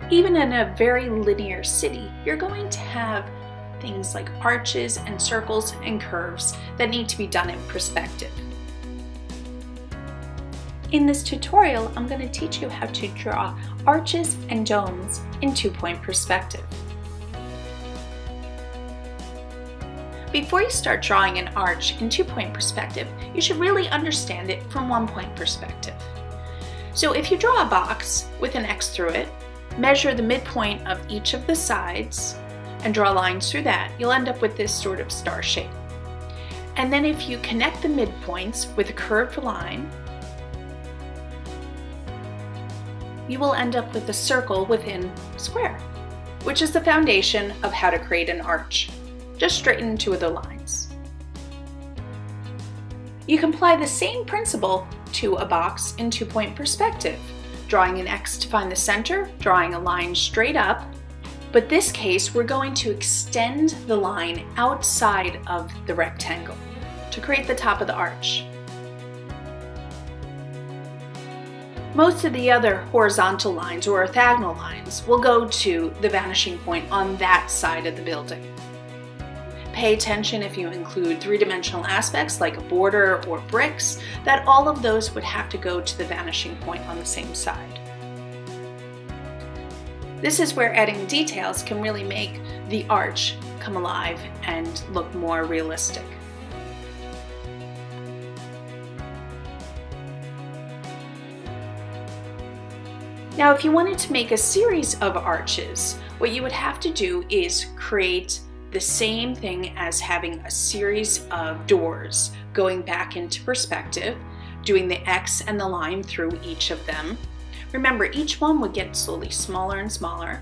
Even in a very linear city, you're going to have things like arches and circles and curves that need to be done in perspective. In this tutorial, I'm going to teach you how to draw arches and domes in 2-point perspective. Before you start drawing an arch in 2-point perspective, you should really understand it from 1-point perspective. So if you draw a box with an X through it, measure the midpoint of each of the sides and draw lines through that, you'll end up with this sort of star shape. And then if you connect the midpoints with a curved line, you will end up with a circle within a square, which is the foundation of how to create an arch. Just straighten two of the lines. You can apply the same principle to a box in 2-point perspective, drawing an X to find the center, drawing a line straight up, but this case we're going to extend the line outside of the rectangle to create the top of the arch. Most of the other horizontal lines or orthogonal lines will go to the vanishing point on that side of the building. Pay attention if you include 3-dimensional aspects like a border or bricks, that all of those would have to go to the vanishing point on the same side. This is where adding details can really make the arch come alive and look more realistic. Now, if you wanted to make a series of arches, what you would have to do is create the same thing as having a series of doors going back into perspective, doing the X and the line through each of them. Remember, each one would get slowly smaller and smaller.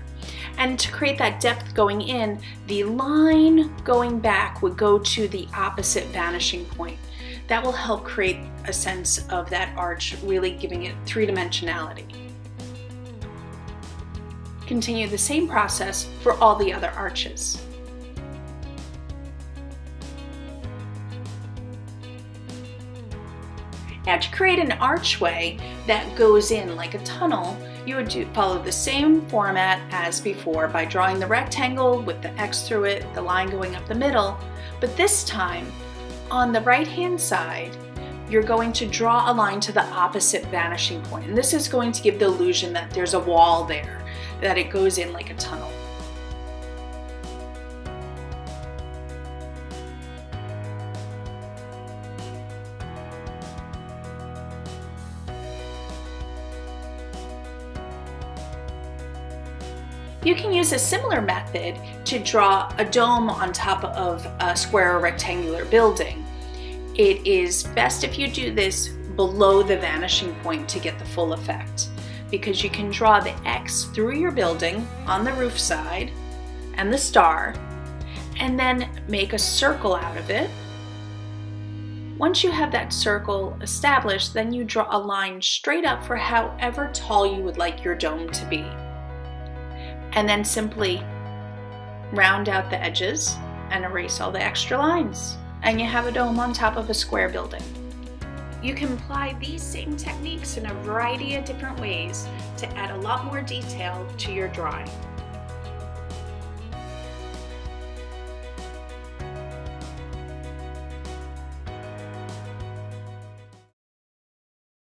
And to create that depth going in, the line going back would go to the opposite vanishing point. That will help create a sense of that arch, really giving it 3-dimensionality. Continue the same process for all the other arches. Now, to create an archway that goes in like a tunnel, you would follow the same format as before by drawing the rectangle with the X through it, the line going up the middle, but this time on the right-hand side, you're going to draw a line to the opposite vanishing point. And this is going to give the illusion that there's a wall there, that it goes in like a tunnel. You can use a similar method to draw a dome on top of a square or rectangular building. It is best if you do this below the vanishing point to get the full effect, because you can draw the X through your building on the roof side and the star, and then make a circle out of it. Once you have that circle established, then you draw a line straight up for however tall you would like your dome to be. And then simply round out the edges and erase all the extra lines. And you have a dome on top of a square building. You can apply these same techniques in a variety of different ways to add a lot more detail to your drawing.